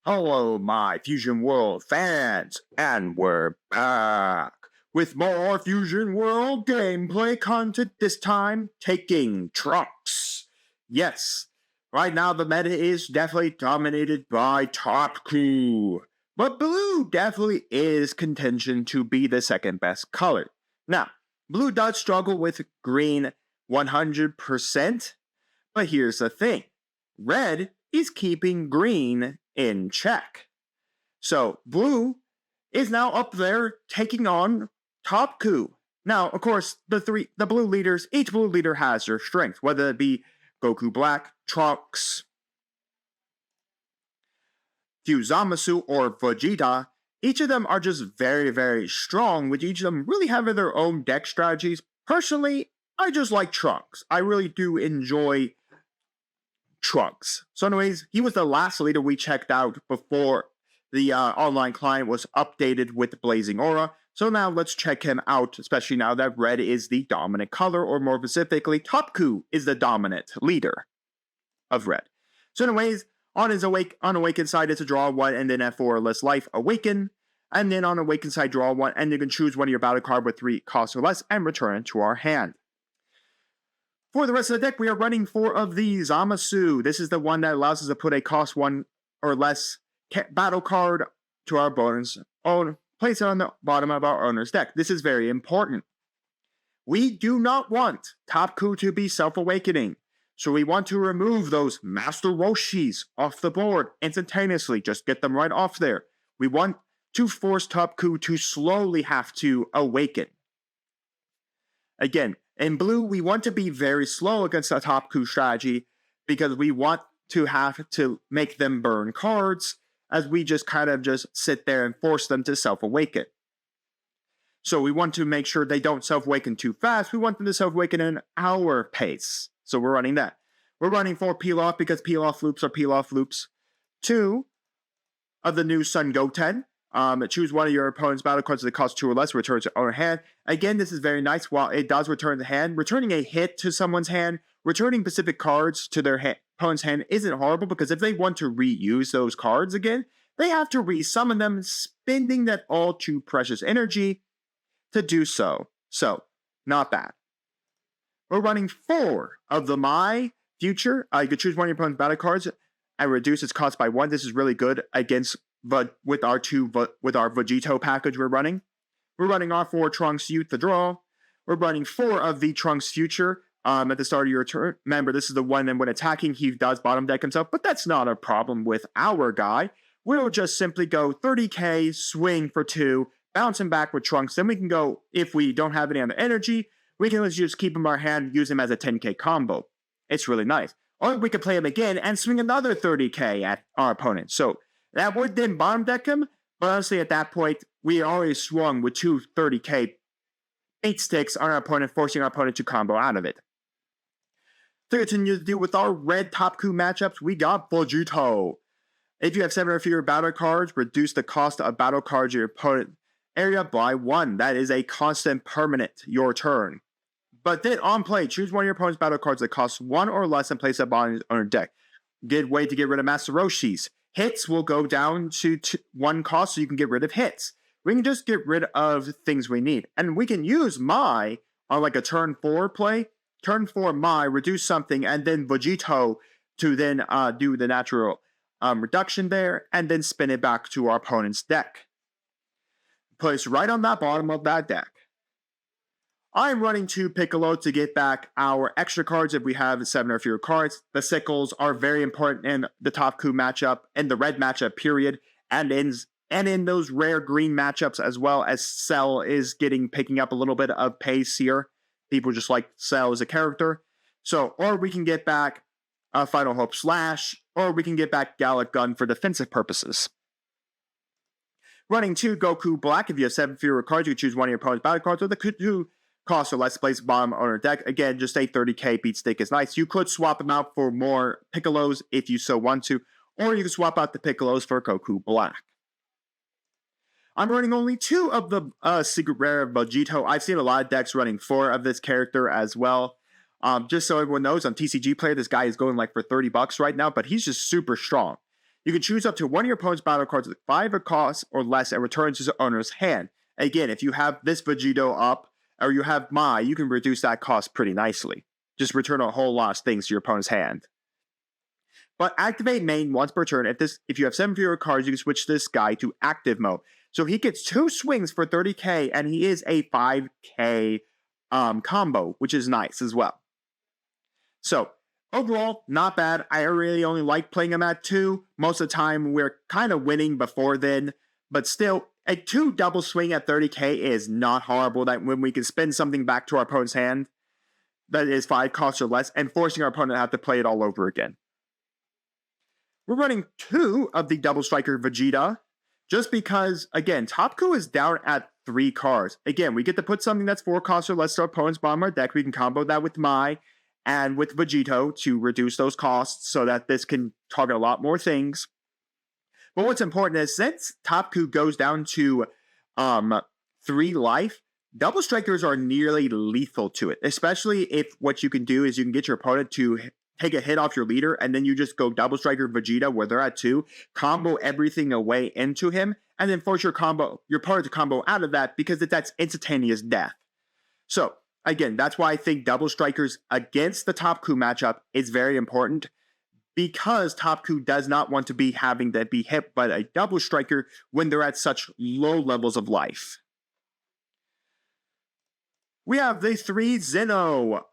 Hello, my Fusion World fans, and we're back with more Fusion World gameplay content, this time taking Trunks. Yes, right now the meta is definitely dominated by TOPKU, but blue definitely is contention to be the second best color. Now, blue does struggle with green 100%, but here's the thing. Red is keeping green in check. So blue is now up there taking on TOPKU. Now, of course, the blue leaders, each blue leader has their strength, whether it be Goku Black, Trunks, Zamasu, or Vegeta. Each of them are just very, very strong, with each of them really having their own deck strategies. Personally, I just like Trunks. I really do enjoy Trunks. So anyways, he was the last leader we checked out before the online client was updated with Blazing Aura. So now let's check him out, especially now that red is the dominant color, or more specifically, TOPKU is the dominant leader of red. So anyways, on his awakened side, it's a draw 1 and then F4 or less life, awaken. And then on awakened side, draw 1, and you can choose one of your battle card with 3 costs or less and return it to our hand. For the rest of the deck, we are running 4 of the Zamasu. This is the one that allows us to put a cost 1 or less battle card to our opponent's own. Place it on the bottom of our owner's deck. This is very important. We do not want TOPKU to be self-awakening. So we want to remove those Master Roshis off the board instantaneously. Just get them right off there. We want to force TOPKU to slowly have to awaken. Again, in blue, we want to be very slow against the TOPKU strategy because we want to have to make them burn cards as we just kind of just sit there and force them to self-awaken. So we want to make sure they don't self-awaken too fast. We want them to self-awaken in our pace. So we're running that. We're running 4 peel-off because peel-off loops are peel-off loops. 2 of the new Sun Goten. Choose one of your opponent's battle cards that cost 2 or less, returns to owner hand. Again, this is very nice. While it does return the hand, returning a hit to someone's hand, returning specific cards to their opponent's hand isn't horrible, because if they want to reuse those cards again, they have to resummon them, spending that all too precious energy to do so. So, not bad. We're running 4 of the My Future. You can choose one of your opponent's battle cards and reduce its cost by 1. This is really good against with our Vegito package we're running. We're running our 4 Trunks Youth the draw. We're running 4 of the Trunks Future at the start of your turn. Remember, this is the one that when attacking, he does bottom deck himself, but that's not a problem with our guy. We'll just simply go 30k, swing for 2, bounce him back with Trunks. Then we can go, if we don't have any other energy, we can just keep him in our hand, use him as a 10k combo. It's really nice. Or we could play him again and swing another 30k at our opponent. So that would then bottom deck him, but honestly at that point, we already swung with 2 30k 8 sticks on our opponent, forcing our opponent to combo out of it. To continue to deal with our red TOPKU matchups, we got Vegito. If you have 7 or fewer battle cards, reduce the cost of battle cards in your opponent area by 1. That is a constant permanent, your turn. But then on play, choose one of your opponent's battle cards that costs 1 or less and place it on his owner deck. Good way to get rid of Master Roshis. Hits will go down to 1 cost, so you can get rid of hits. We can just get rid of things we need. And we can use Mai on like a turn 4 play. Turn 4 Mai, reduce something, and then Vegito to then do the natural reduction there, and then spin it back to our opponent's deck. Place right on that bottom of that deck. I'm running 2 Piccolo to get back our extra cards if we have 7 or fewer cards. The sickles are very important in the TOPKU matchup, and the red matchup period, and in those rare green matchups as well, as Cell is picking up a little bit of pace here. People just like Cell as a character. So, or we can get back Final Hope Slash, or we can get back Gallic Gun for defensive purposes. Running 2 Goku Black. If you have 7 fewer cards, you can choose one of your opponent's battle cards, or the 2 cost or less, place bottom owner deck. Again, just a 30k beat stick is nice. You could swap them out for more Piccolos if you so want to, or you can swap out the Piccolos for Goku Black. I'm running only 2 of the secret rare Vegito. I've seen a lot of decks running 4 of this character as well. Just so everyone knows, on TCG Player, this guy is going like for $30 right now, but he's just super strong. You can choose up to one of your opponent's battle cards with 5 of cost or less and return to the owner's hand. Again, if you have this Vegito up, or you have Mai, you can reduce that cost pretty nicely. Just return a whole lot of things to your opponent's hand. But activate main once per turn. If you have 7 fewer cards, you can switch this guy to active mode. So he gets 2 swings for 30k, and he is a 5k combo, which is nice as well. So, overall, not bad. I really only like playing him at 2. Most of the time, we're kind of winning before then. But still, a 2 double swing at 30k is not horrible. That when we can spin something back to our opponent's hand that is 5 costs or less, and forcing our opponent to have to play it all over again. We're running 2 of the double striker Vegeta, just because, again, TOPKU is down at 3 cards. Again, we get to put something that's 4 costs or less to our opponent's bottom of our deck. We can combo that with Mai and with Vegito to reduce those costs so that this can target a lot more things. But what's important is, since TOPKU goes down to 3 life, double strikers are nearly lethal to it, especially if what you can do is you can get your opponent to take a hit off your leader, and then you just go double striker Vegeta where they're at 2, combo everything away into him, and then force your opponent to combo out of that, because that's instantaneous death. So, again, that's why I think double strikers against the TOPKU matchup is very important, because TOPKU does not want to be having to be hit by a double striker when they're at such low levels of life. We have the 3 Zeno.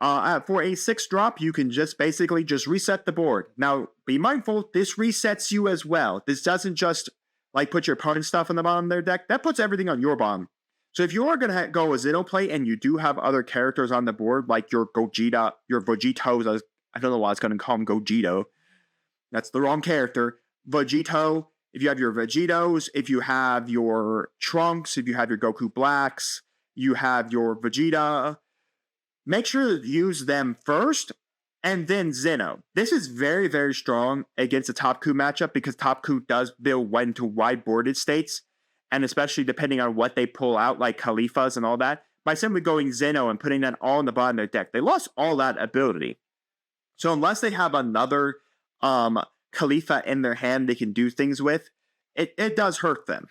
For a 6 drop, you can basically reset the board. Now, be mindful, this resets you as well. This doesn't just put your opponent's stuff on the bottom of their deck. That puts everything on your bottom. So if you are going to go a Zeno play and you do have other characters on the board, like your Gogeta, your Vegetos, I don't know why I was going to call him Gogito. That's the wrong character. Vegito, if you have your Vegetos, if you have your Trunks, if you have your Goku Blacks, you have your Vegeta, make sure to use them first, and then Zeno. This is very, very strong against a TOPKU matchup, because TOPKU does build into wide-boarded states, and especially depending on what they pull out, like Khalifas and all that, by simply going Zeno and putting that all in the bottom of their deck, they lost all that ability. So unless they have another Khalifa in their hand they can do things with, it does hurt them.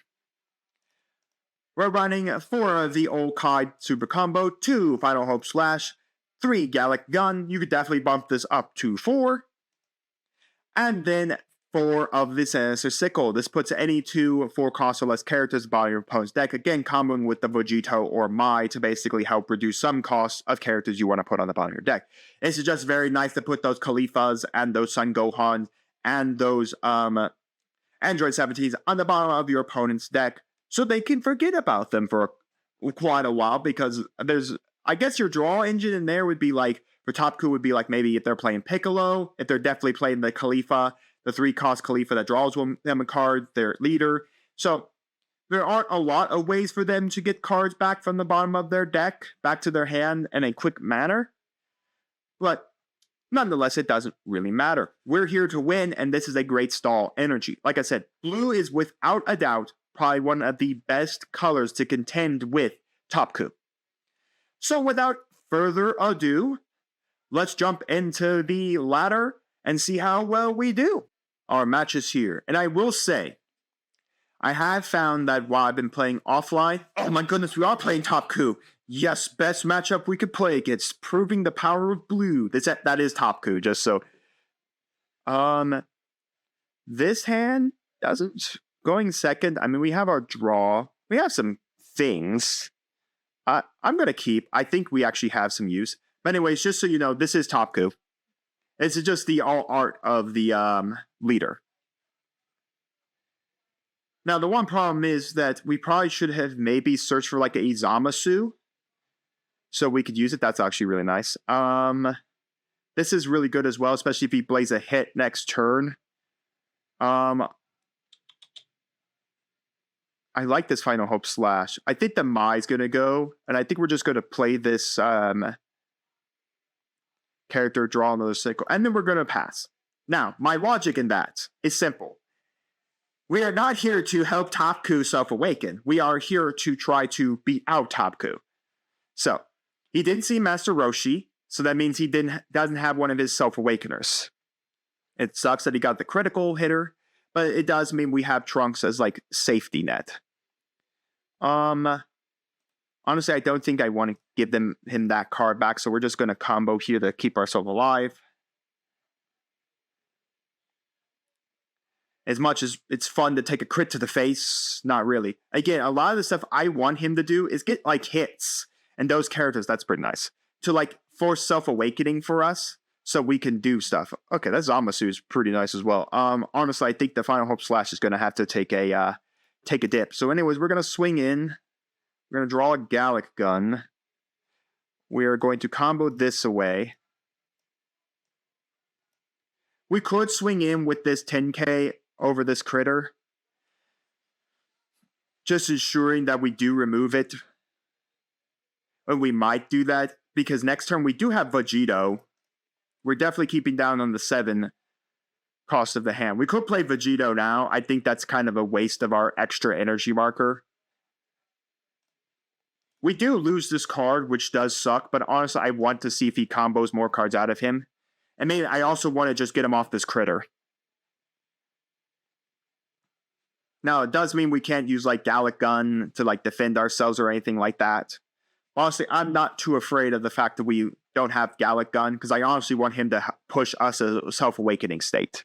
We're running 4 of the 𝐒𝐬𝐄 super combo, 2 Final Hope Slash, 3 Gallic Gun. You could definitely bump this up to 4. And then 4 of the Sinister Sickle. This puts any 2 4 cost or less characters bottom of your opponent's deck. Again, comboing with the Vegito or Mai to basically help reduce some costs of characters you want to put on the bottom of your deck. It's just very nice to put those Khalifas and those Son Gohans and those Android 17s on the bottom of your opponent's deck, so they can forget about them for quite a while, because I guess your draw engine in there would be for TOPKU would be maybe if they're playing Piccolo, if they're definitely playing the Khalifa, the 3 cost Khalifa that draws them a card, their leader. So there aren't a lot of ways for them to get cards back from the bottom of their deck, back to their hand in a quick manner. But nonetheless, it doesn't really matter. We're here to win, and this is a great stall energy. Like I said, blue is without a doubt probably one of the best colors to contend with TOPKU. So without further ado, let's jump into the ladder and see how well we do our matches here. And I will say, I have found that while I've been playing offline, oh my goodness, we are playing TOPKU. Yes, best matchup we could play against, proving the power of blue. That is TOPKU, just so. This hand doesn't. Going second, I mean, we have our draw. We have some things. I'm going to keep. I think we actually have some use. But anyways, just so you know, this is TOPKU. It's just the all art of the leader. Now, the one problem is that we probably should have maybe searched for a Zamasu, so we could use it. That's actually really nice. This is really good as well, especially if he plays a hit next turn. I like this Final Hope Slash. I think the Mai's going to go, and I think we're just going to play this character, draw another cycle, and then we're going to pass. Now, my logic in that is simple. We are not here to help TOPKU self-awaken. We are here to try to beat out TOPKU. So, he didn't see Master Roshi, so that means he doesn't have one of his self-awakeners. It sucks that he got the critical hitter, But it does mean we have Trunks as, like, safety net. Honestly, I don't think I want to give him that card back, so we're just going to combo here to keep ourselves alive. As much as it's fun to take a crit to the face, not really. Again, a lot of the stuff I want him to do is get, like, hits. And those characters, that's pretty nice. To, like, force self-awakening for us so we can do stuff. Okay, that Zamasu is pretty nice as well. Honestly, I think the Final Hope Slash is going to have to take a dip. So anyways, we're going to swing in. We're going to draw a Gallic Gun. We are going to combo this away. We could swing in with this 10k over this critter. Just ensuring that we do remove it. And we might do that, because next turn we do have Vegito. We're definitely keeping down on the 7 cost of the hand. We could play Vegito now. I think that's kind of a waste of our extra energy marker. We do lose this card, which does suck, but honestly, I want to see if he combos more cards out of him. And maybe I also want to just get him off this critter. Now, it does mean we can't use, like, Gallic Gun to, like, defend ourselves or anything like that. Honestly, I'm not too afraid of the fact that we don't have Gallic Gun, because I honestly want him to push us a self-awakening state.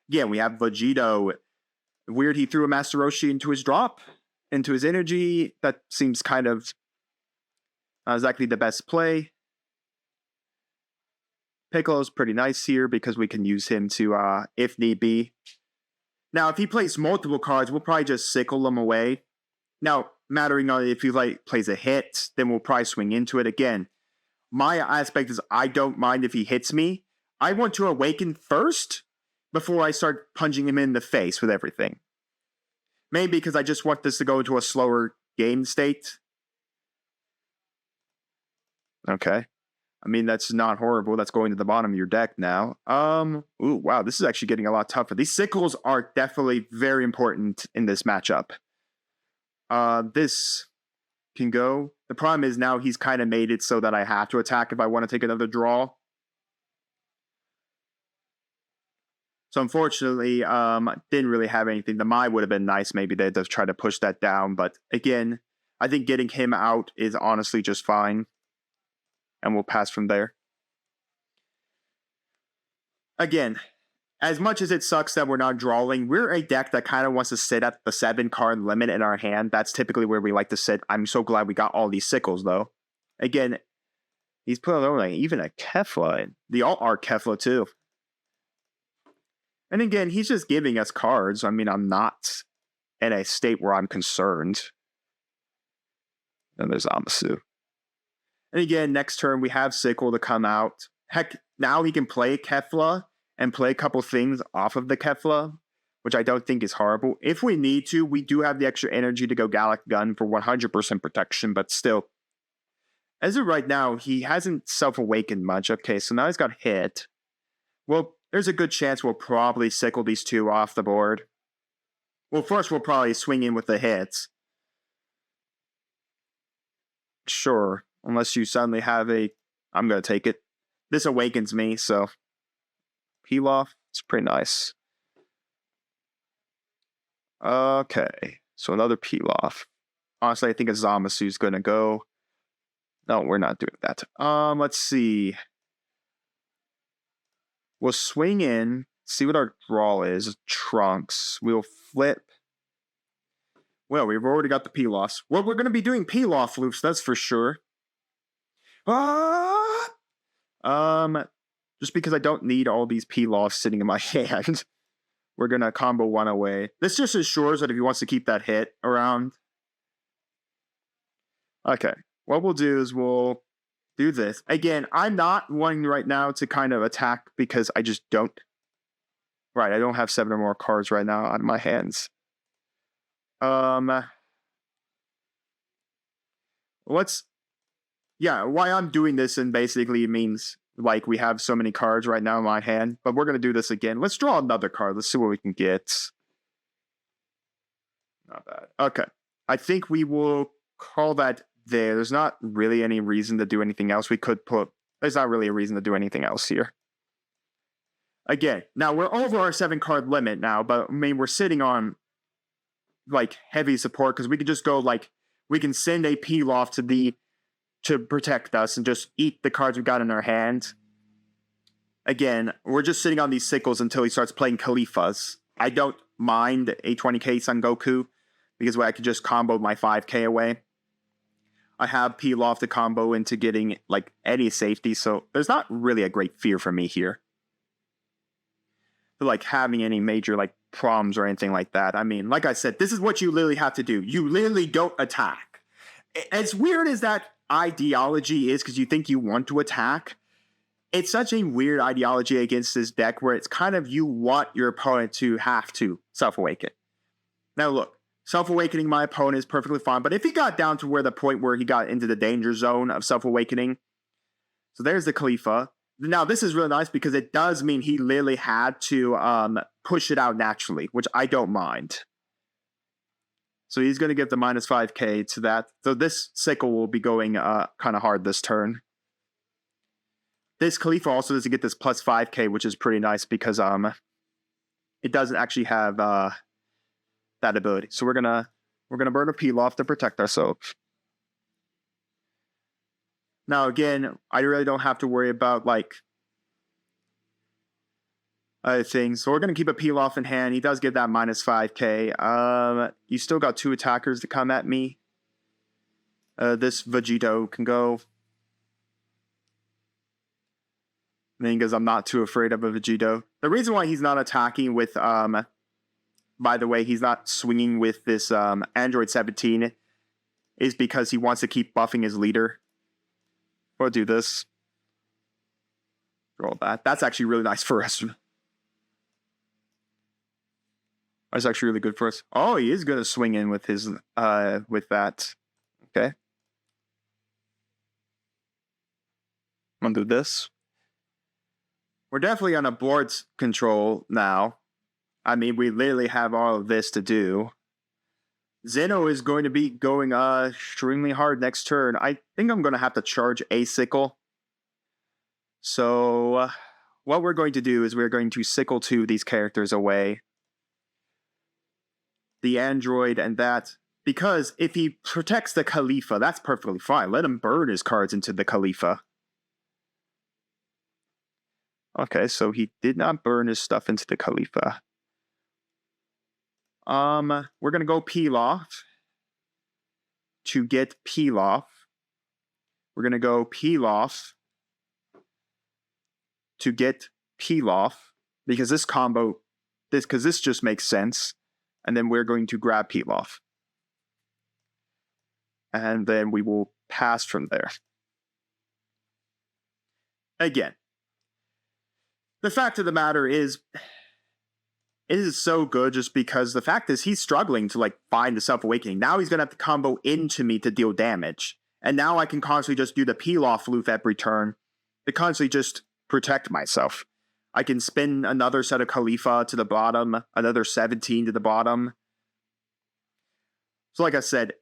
Again, we have Vegito. Weird he threw a Master Roshi into his drop, into his energy. That seems kind of not exactly the best play. Piccolo's pretty nice here because we can use him to, if need be. Now, if he plays multiple cards, we'll probably just sickle him away. Now, mattering on if he plays a hit, then we'll probably swing into it again. My aspect is I don't mind if he hits me. I want to awaken first before I start punching him in the face with everything. Maybe because I just want this to go into a slower game state. Okay. I mean, that's not horrible. That's going to the bottom of your deck now. Ooh, wow, this is actually getting a lot tougher. These sickles are definitely very important in this matchup. This can go. The problem is now he's kind of made it so that I have to attack if I want to take another draw. So unfortunately, didn't really have anything. The Mai would have been nice. Maybe they just try to push that down. But again, I think getting him out is honestly just fine. And we'll pass from there. Again, as much as it sucks that we're not drawing, we're a deck that kind of wants to sit at the 7 card limit in our hand. That's typically where we like to sit. I'm so glad we got all these sickles, though. Again, he's put on like even a Kefla. The alt art Kefla, too. And again, he's just giving us cards. I mean, I'm not in a state where I'm concerned. And there's Zamasu. And again, next turn, we have Sickle to come out. Heck, now he can play Kefla and play a couple things off of the Kefla, which I don't think is horrible. If we need to, we do have the extra energy to go Gallic Gun for 100% protection, but still. As of right now, he hasn't self-awakened much. Okay, so now he's got hit. Well, there's a good chance we'll probably Sickle these two off the board. Well, first we'll probably swing in with the hits. Sure. Unless you suddenly have a... I'm going to take it. This awakens me, so... Peel off. It's pretty nice. Okay. So another peel off. Honestly, I think a Zamasu is going to go. No, we're not doing that. Let's see. We'll swing in. See what our draw is. Trunks. We'll flip. Well, we've already got the peel offs. Well, we're going to be doing peel off loops, that's for sure. Just because I don't need all these peel-offs sitting in my hand, we're going to combo one away. This just ensures that if he wants to keep that hit around. Okay, what we'll do is we'll do this. Again, I'm not wanting right now to kind of attack because I just don't. Right, I don't have 7 or more cards right now out of my hands. Yeah, why I'm doing this and basically means like we have so many cards right now in my hand, but we're going to do this again. Let's draw another card. Let's see what we can get. Not bad. Okay. I think we will call that there. There's not really any reason to do anything else. We could put... There's not really a reason to do anything else here. Again, now we're over our 7-card limit now, but I mean, we're sitting on like heavy support because we could just go like, we can send a peel-off to protect us and just eat the cards we got in our hand. Again, we're just sitting on these sickles until he starts playing Caulifas. I don't mind a 20k Son Goku because I could just combo my 5k away. I have peel off the combo into getting like any safety, so there's not really a great fear for me here. Like having any major like problems or anything like that. I mean, like I said, this is what you literally have to do. You literally don't attack. As weird as that ideology is, because you think you want to attack, it's such a weird ideology against this deck where it's kind of you want your opponent to have to self-awaken. Now look, self-awakening my opponent is perfectly fine, but if he got down to where the point where he got into the danger zone of self-awakening, so there's the Khalifa. Now this is really nice because it does mean he literally had to push it out naturally, which I don't mind. So he's going to get the -5k to that. So this sickle will be going kind of hard this turn. This Khalifa also doesn't get this +5k, which is pretty nice because it doesn't actually have that ability. So we're gonna burn a peel off to protect ourselves. Now again, I really don't have to worry about like other things. So we're gonna keep a peel off in hand. He does get that -5k. You still got 2 attackers to come at me. This Vegito can go. I mean, because I'm not too afraid of a Vegito. The reason why he's not attacking with, by the way, he's not swinging with this Android 17 is because he wants to keep buffing his leader. We'll do this. Roll that. That's actually really nice for us. That's actually really good for us. Oh, he is going to swing in with his, with that. Okay. I'm going to do this. We're definitely on a board control now. I mean, we literally have all of this to do. Zeno is going to be going extremely hard next turn. I think I'm going to have to charge a sickle. So what we're going to do is we're going to sickle 2 these characters away. The android and that. Because if he protects the Khalifa, that's perfectly fine. Let him burn his cards into the Khalifa. Okay, so he did not burn his stuff into the Khalifa. We're gonna go peel off to get peel off. We're gonna go peel off to get peel off because this combo, this just makes sense. And then we're going to grab peel off, and then we will pass from there. Again. The fact of the matter is, it is so good just because the fact is he's struggling to like find the self-awakening. Now he's going to have to combo into me to deal damage. And now I can constantly just do the peel-off loop every turn to constantly just protect myself. I can spin another set of Khalifa to the bottom, another 17 to the bottom. So like I said,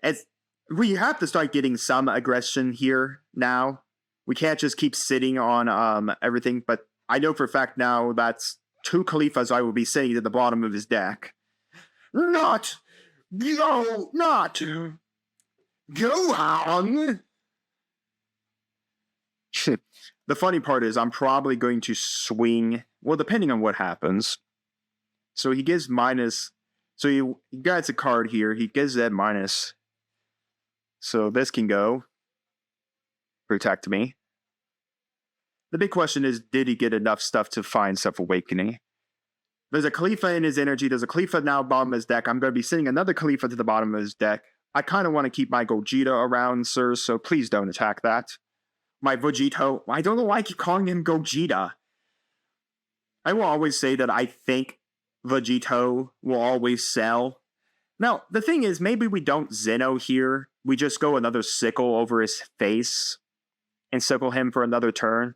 we have to start getting some aggression here now. We can't just keep sitting on everything, but I know for a fact now that's 2 Khalifas I will be sitting at the bottom of his deck. Not Gohan. The funny part is I'm probably going to swing, well, depending on what happens. So he gives minus, so he gets a card here, he gives that minus. So this can go, protect me. The big question is, did he get enough stuff to find self-awakening? There's a Khalifa in his energy. There's a Khalifa now bottom of his deck. I'm going to be sending another Khalifa to the bottom of his deck. I kind of want to keep my Gogeta around, sir, so please don't attack that. My Vegito. I don't know why I keep calling him Gogeta. I will always say that I think Vegito will always sell. Now, the thing is, maybe we don't Zeno here. We just go another sickle over his face and sickle him for another turn.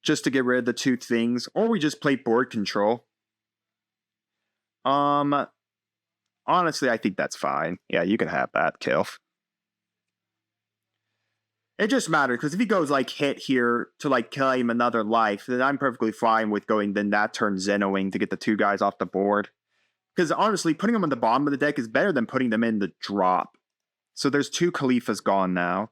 Just to get rid of the 2 things, or we just play board control. Honestly, I think that's fine. Yeah, you can have that, Kilf. It just matters, because if he goes, like, hit here to, like, claim another life, then I'm perfectly fine with going then that turn Zenoing to get the 2 guys off the board. Because honestly, putting them on the bottom of the deck is better than putting them in the drop. So there's 2 𝐒𝐓𝐄𝐑s gone now.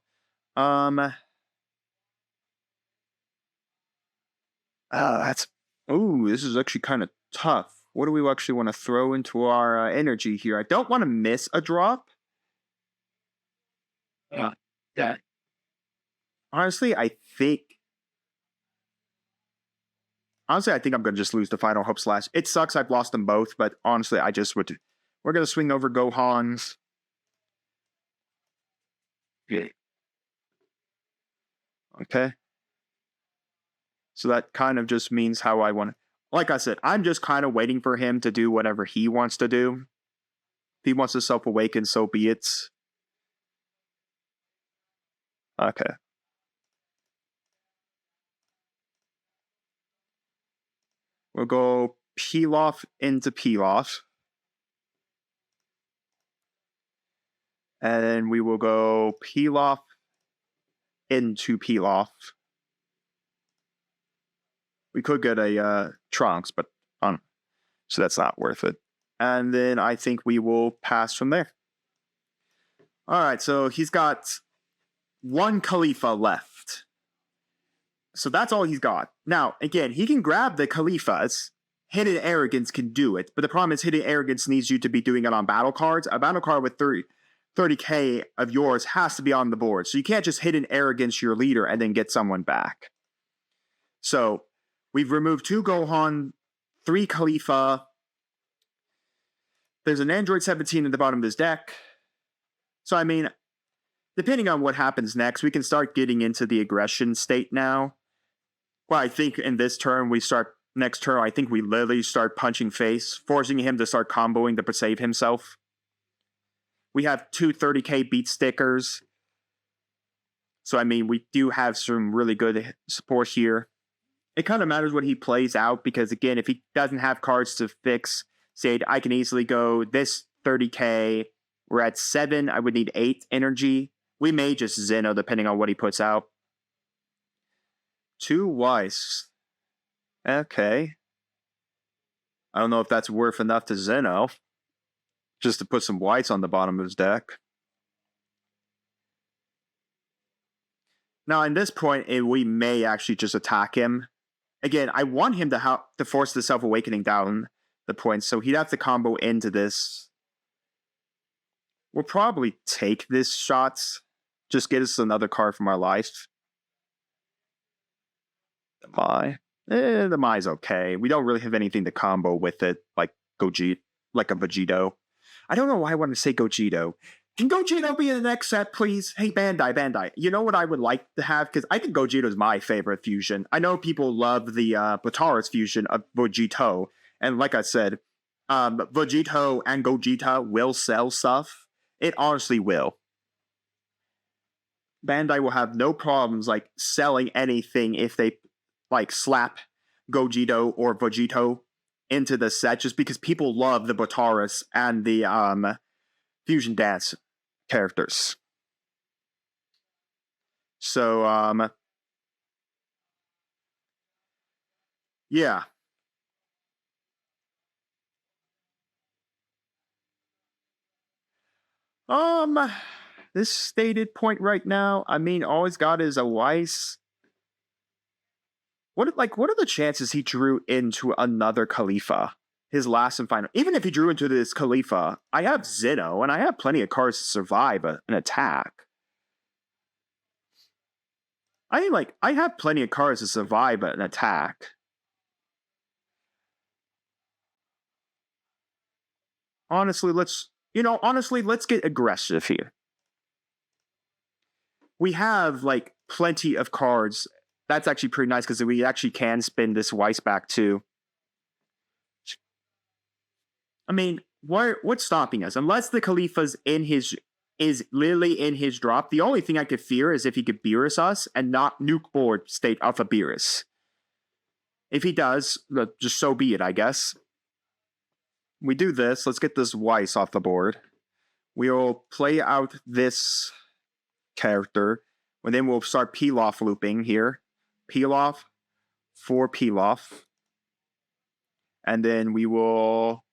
This is actually kind of tough. What do we actually want to throw into our energy here? I don't want to miss a drop. Yeah. Honestly, I think I'm going to just lose the final hope slash. It sucks I've lost them both, but honestly, I just would. We're going to swing over Gohan's. Yeah. Okay. So that kind of just means how I want to. Like I said, I'm just kind of waiting for him to do whatever he wants to do. If he wants to self-awaken, so be it. Okay. We'll go Pilaf into Pilaf. And then we will go Pilaf into Pilaf. We could get a Trunks, but so that's not worth it. And then I think we will pass from there. Alright, so he's got 1 𝐒𝐓𝐄 left. So that's all he's got. Now, again, he can grab the 𝐒𝐓𝐿s. Hidden Arrogance can do it, but the problem is Hidden Arrogance needs you to be doing it on battle cards. A battle card with 30k of yours has to be on the board. So you can't just Hidden Arrogance your leader and then get someone back. So we've removed 2 Gohan, 3 𝐒𝐓𝐄. There's an Android 17 at the bottom of his deck. So, I mean, depending on what happens next, we can start getting into the aggression state now. Well, I think in this turn, next turn, I think we literally start punching face, forcing him to start comboing to save himself. We have 2 30k beat stickers. So, I mean, we do have some really good support here. It kind of matters what he plays out, because, again, if he doesn't have cards to fix, say, I can easily go this 30k. We're at 7. I would need 8 energy. We may just Zeno, depending on what he puts out. 2 Weiss. Okay. I don't know if that's worth enough to Zeno. Just to put some Weiss on the bottom of his deck. Now, in this point, we may actually just attack him. Again, I want him to force the Self-Awakening down the points, so he'd have to combo into this. We'll probably take this shot. Just get us another card from our life. The Mai's okay. We don't really have anything to combo with it, like Gogeta, like a Vegito. I don't know why I want to say Gogeta. Can Gogeta be in the next set, please? Hey, Bandai. You know what I would like to have? Because I think Gogeta is my favorite fusion. I know people love the Bataras fusion of Vegito. And like I said, Vegito and Gogeta will sell stuff. It honestly will. Bandai will have no problems like selling anything if they like slap Gogeta or Vegito into the set, just because people love the Bataras and the Fusion Dance characters. So yeah. This stated point right now, I mean, all he's got is a Weiss. What are the chances he drew into another 𝐒𝐓𝐄? His last and final. Even if he drew into this 𝐒𝐒𝐄, I have Zeno, and I have plenty of cards to survive an attack. I have plenty of cards to survive an attack. Honestly, let's get aggressive here. We have, like, plenty of cards. That's actually pretty nice, because we actually can spin this Weiss back, too. I mean, what's stopping us? Unless the 𝐒𝐓𝐄 is literally in his drop, the only thing I could fear is if he could Beerus us and not nuke board state off a Beerus. If he does, just so be it, I guess. We do this. Let's get this Weiss off the board. We'll play out this character. And then we'll start Pilaf looping here. Pilaf for Pilaf. And then we will...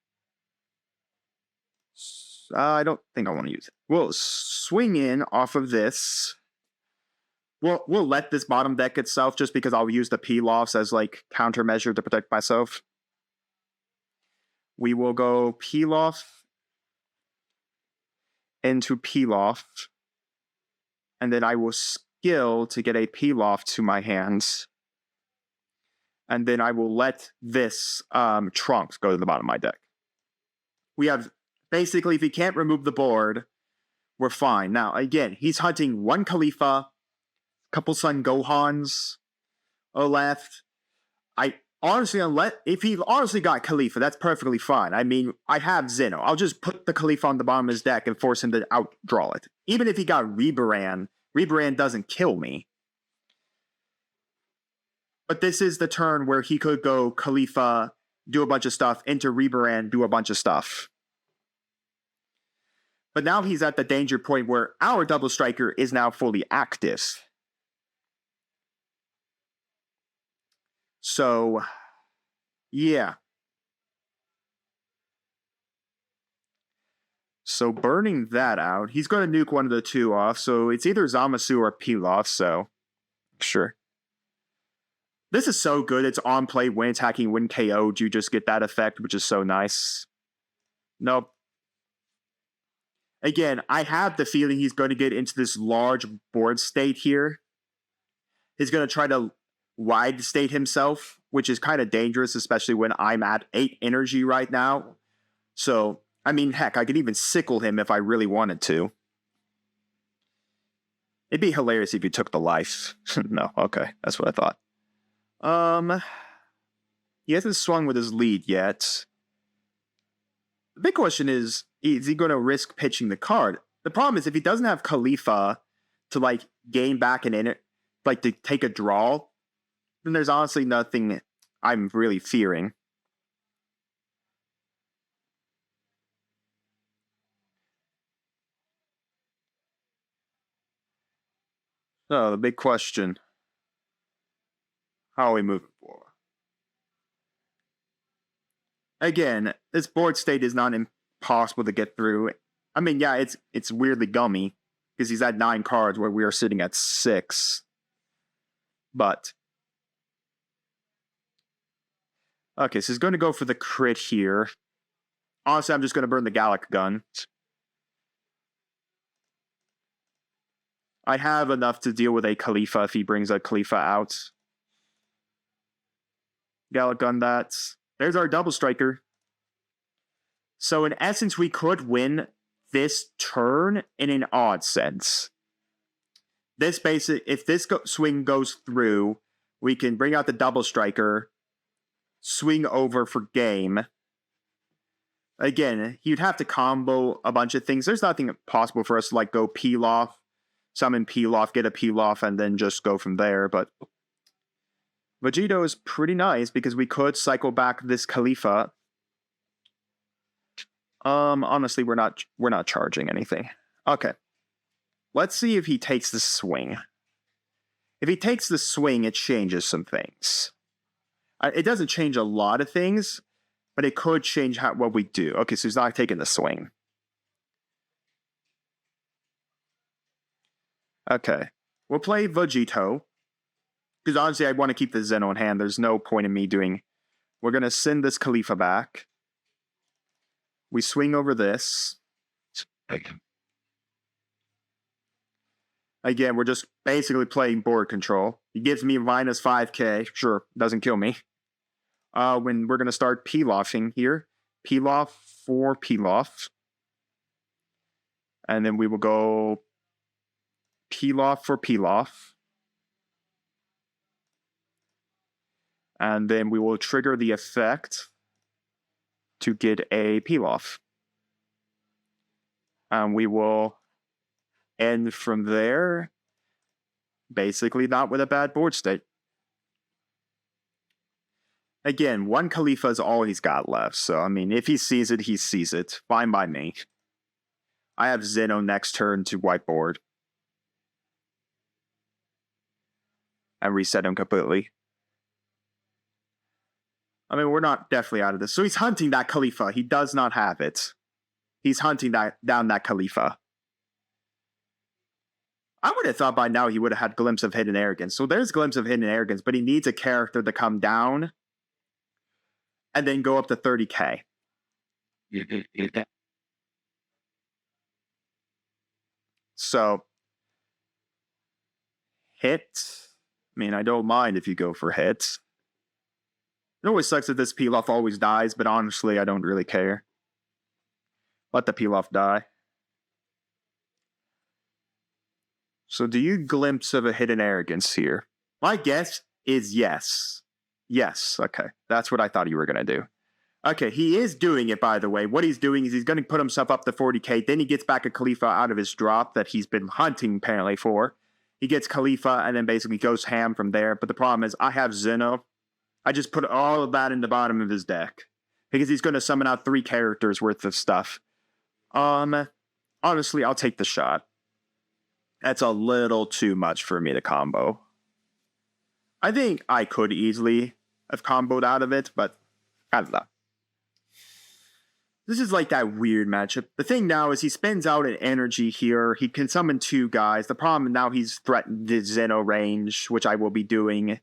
I don't think I want to use it. We'll swing in off of this. We'll let this bottom deck itself just because I'll use the Pilafs as like countermeasure to protect myself. We will go Pilaf into Pilaf. And then I will skill to get a Pilaf to my hands. And then I will let this Trunks go to the bottom of my deck. We have... Basically, if he can't remove the board, we're fine. Now, again, he's hunting one Khalifa, couple Son Gohans left. If he honestly got Khalifa, that's perfectly fine. I mean, I have Zeno. I'll just put the Khalifa on the bottom of his deck and force him to outdraw it. Even if he got Rebaran doesn't kill me. But this is the turn where he could go Khalifa, do a bunch of stuff, into Rebaran, do a bunch of stuff. But now he's at the danger point where our double striker is now fully active. So, yeah. So burning that out, he's going to nuke one of the two off. So it's either Zamasu or Pilaf, so sure. This is so good. It's on play, when attacking, when KO'd. You just get that effect, which is so nice. Nope. Again, I have the feeling he's going to get into this large board state here. He's going to try to wide state himself, which is kind of dangerous, especially when I'm at 8 energy right now. So, I mean, heck, I could even sickle him if I really wanted to. It'd be hilarious if you took the life. No, okay, that's what I thought. He hasn't swung with his lead yet. The big question is he going to risk pitching the card? The problem is if he doesn't have Khalifa to like gain back an inner, like to take a draw, then there's honestly nothing I'm really fearing. So the big question: how are we moving forward? Again, this board state is not impossible to get through. I mean, yeah, it's weirdly gummy because he's at 9 cards where we are sitting at 6. But okay, so he's going to go for the crit here. Honestly, I'm just going to burn the Gallic gun. I have enough to deal with a Khalifa if he brings a Khalifa out. Gallic gun that. There's our double striker. So in essence, we could win this turn in an odd sense. This if this swing goes through, we can bring out the double striker, swing over for game. Again, you'd have to combo a bunch of things. There's nothing possible for us to like go Pilaf, summon Pilaf, get a Pilaf, and then just go from there. But Vegito is pretty nice because we could cycle back this Khalifa. Honestly, we're not charging anything. Okay. Let's see if he takes the swing. If he takes the swing, it changes some things. It doesn't change a lot of things, but it could change what we do. Okay, so he's not taking the swing. Okay. We'll play Vegito. Because honestly, I want to keep the Zeno in hand. There's no point in me doing... We're going to send this Khalifa back. We swing over this. Again, we're just basically playing board control. He gives me minus 5k. Sure, doesn't kill me. When we're going to start Pilafing here. Pilaf for Pilaf. And then we will go Pilaf for Pilaf. And then we will trigger the effect to get a Pilaf. And we will end from there. Basically not with a bad board state. Again, one Khalifa is all he's got left. So, I mean, if he sees it, he sees it. Fine by me. I have Zeno next turn to whiteboard. and reset him completely. I mean, we're not definitely out of this. So he's hunting that 𝐒𝐒. He does not have it. He's hunting down that 𝐒𝐒. I would have thought by now he would have had Glimpse of Hidden Arrogance. So there's Glimpse of Hidden Arrogance, but he needs a character to come down and then go up to 30k. So, hit. I mean, I don't mind if you go for hits. It always sucks that this peel-off always dies, but honestly, I don't really care. Let the peel-off die. So do you Glimpse of a Hidden Arrogance here? My guess is yes. Yes, okay. That's what I thought you were going to do. Okay, he is doing it, by the way. What he's doing is he's going to put himself up to 40k, then he gets back a 𝐒𝐒 out of his drop that he's been hunting, apparently, for. He gets 𝐒𝐒 and then basically goes ham from there. But the problem is, I have Zeno. I just put all of that in the bottom of his deck. Because he's going to summon out 3 characters worth of stuff. Honestly, I'll take the shot. That's a little too much for me to combo. I think I could easily have comboed out of it, but I don't know. This is like that weird matchup. The thing now is he spends out an energy here. He can summon 2 guys. The problem now he's threatened the Zeno range, which I will be doing.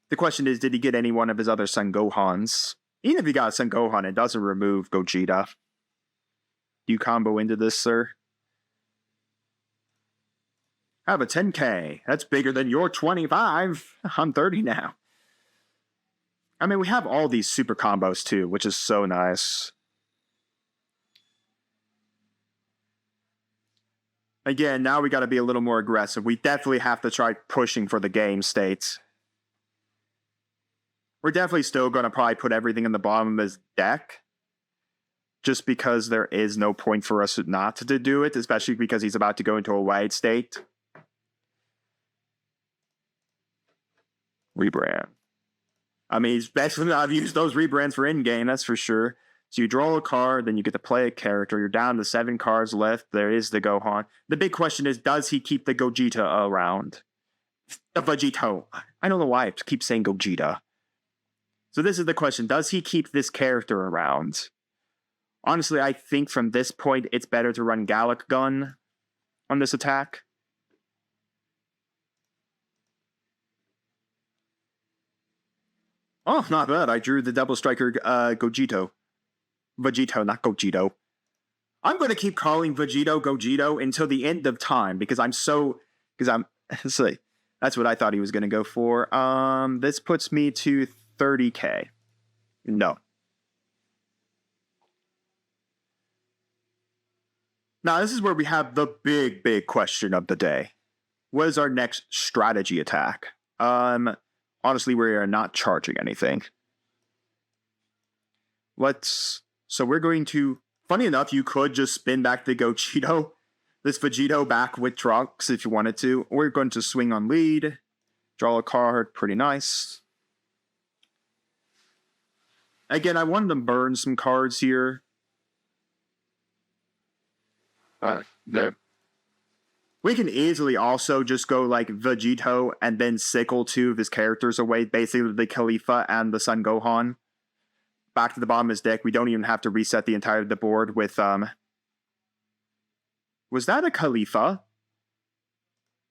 The question is, did he get any one of his other Son Gohans? Even if he got Son Gohan, it doesn't remove Gogeta. Do you combo into this, sir? Have a 10k. That's bigger than your 25. I'm 30 now. I mean, we have all these super combos too, which is so nice. Again, now we got to be a little more aggressive. We definitely have to try pushing for the game states. We're definitely still going to probably put everything in the bottom of his deck. Just because there is no point for us not to do it, especially because he's about to go into a wide state. Rebrand. I mean, especially I've used those rebrands for in-game, that's for sure. So you draw a card, then you get to play a character. You're down to 7 cards left. There is the Gohan. The big question is, does he keep the Gogeta around? The Vegito. I don't know why I keep saying Gogeta. So this is the question. Does he keep this character around? Honestly, I think from this point, it's better to run Gallic Gun on this attack. Oh, not bad. I drew the Double Striker Gogito. Vegito, not Gogito. I'm going to keep calling Vegito Gogito until the end of time because I'm so... Because I'm... See, that's what I thought he was going to go for. This puts me to 30k. No. Now, this is where we have the big question of the day. What is our next strategy attack? Honestly, we are not charging anything. So we're going to... Funny enough, you could just spin back the Gogeta. This Vegito back with Trunks if you wanted to. We're going to swing on lead. Draw a card. Pretty nice. Again, I wanted to burn some cards here. We can easily also just go like Vegito and then sickle 2 of his characters away. Basically the 𝐒𝐒 and the Son Gohan. Back to the bottom of his deck. We don't even have to reset the entire the board with... Was that a 𝐒𝐒?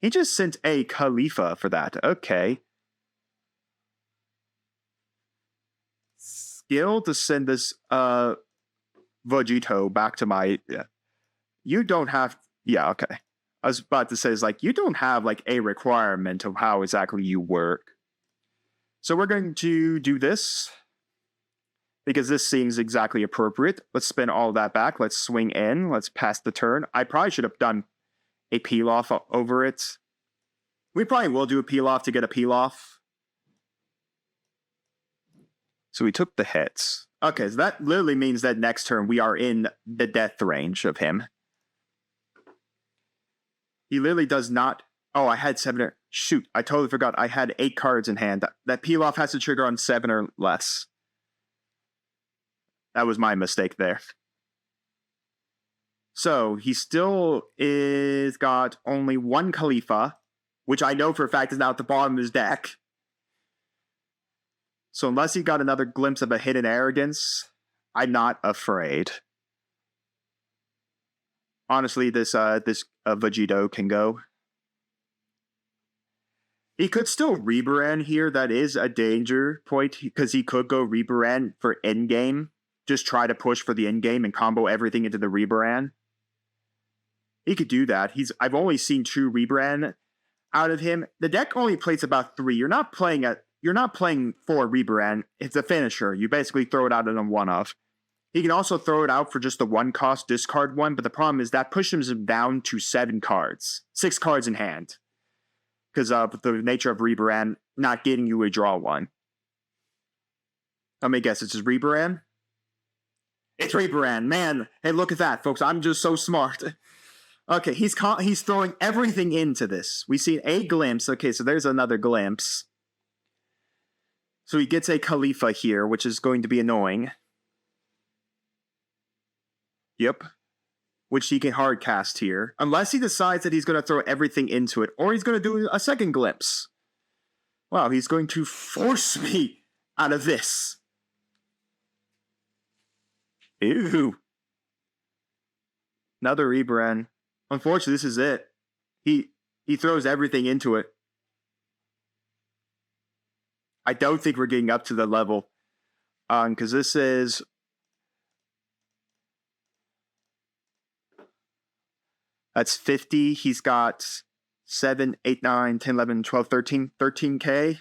He just sent a 𝐒𝐒 for that. Okay. Skill to send this Vegito back to my... You don't have... Yeah, okay. I was about to say, it's like, you don't have like a requirement of how exactly you work. So we're going to do this. Because this seems exactly appropriate. Let's spin all that back. Let's swing in. Let's pass the turn. I probably should have done a peel-off over it. We probably will do a peel-off to get a peel-off. So we took the hits. Okay, so that literally means that next turn we are in the death range of him. He literally does not... Oh, I had 7 Shoot, I totally forgot. I had 8 cards in hand. That peel-off has to trigger on 7 or less. That was my mistake there. So, he still is got only 1 𝐒𝐒. which I know for a fact is now at the bottom of his deck. So unless he got another glimpse of a hidden arrogance, I'm not afraid. Honestly, this Vegito can go. He could still Rebaran here. That is a danger point because he could go Rebaran for endgame. Just try to push for the endgame and combo everything into the Rebaran. He could do that. I've only seen 2 Rebaran out of him. The deck only plays about 3. You're not playing 4 Rebaran. It's a finisher. You basically throw it out in a 1-off. He can also throw it out for just the 1-cost discard one, but the problem is that pushes him down to 7 cards. 6 cards in hand. Because of the nature of Rebaran not getting you a draw one. Let me guess, it's just Rebaran? It's Rebaran, man. Hey, look at that, folks. I'm just so smart. Okay, he's throwing everything into this. We see a glimpse. Okay, so there's another glimpse. So he gets a Khalifa here, which is going to be annoying. Yep. Which he can hard cast here. Unless he decides that he's going to throw everything into it. Or he's going to do a second glimpse. Wow, he's going to force me out of this. Ew. Another Rebaran. Unfortunately, this is it. He throws everything into it. I don't think we're getting up to the level. Because this is... That's 50. He's got 7, 8, 9, 10, 11, 12, 13. 13K.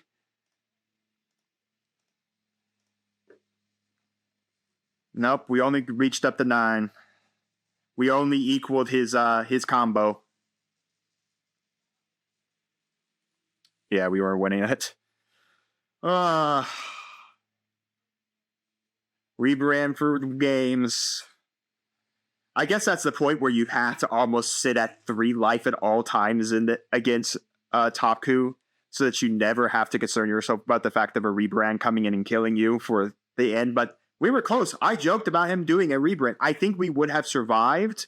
Nope, we only reached up to 9. We only equaled his combo. Yeah, we were winning it. Rebrand for games. I guess that's the point where you have to almost sit at 3 life at all times against TOPKU, so that you never have to concern yourself about the fact of a rebrand coming in and killing you for the end. But we were close. I joked about him doing a rebrand. I think we would have survived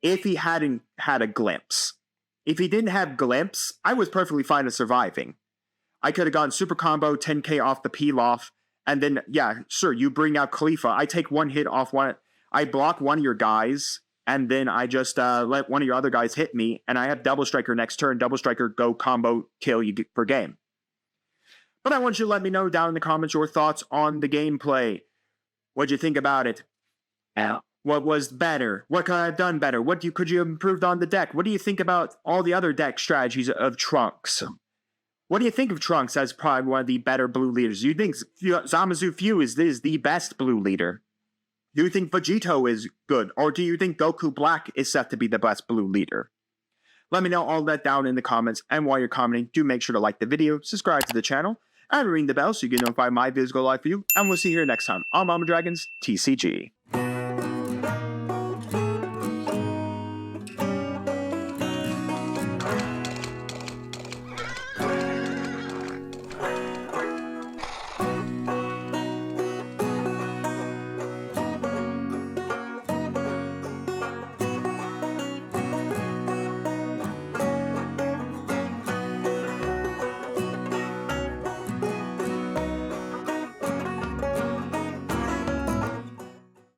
if he hadn't had a glimpse. If he didn't have glimpse, I was perfectly fine with surviving. I could have gone super combo, 10k off the peel off, and then, yeah, sure, you bring out Khalifa. I take 1 hit off one. I block one of your guys, and then I just let one of your other guys hit me, and I have Double Striker next turn. Double Striker, go combo, kill you per game. But I want you to let me know down in the comments your thoughts on the gameplay. What'd you think about it? What was better? What could I have done better? Could you have improved on the deck? What do you think about all the other deck strategies of Trunks? What do you think of Trunks as probably one of the better blue leaders? Do you think Zamasu Few is the best blue leader? Do you think Vegito is good? Or do you think Goku Black is set to be the best blue leader? Let me know all that down in the comments. And while you're commenting, do make sure to like the video, subscribe to the channel, and ring the bell so you get notified my videos go live for you. And we'll see you here next time on Mama Dragon's TCG.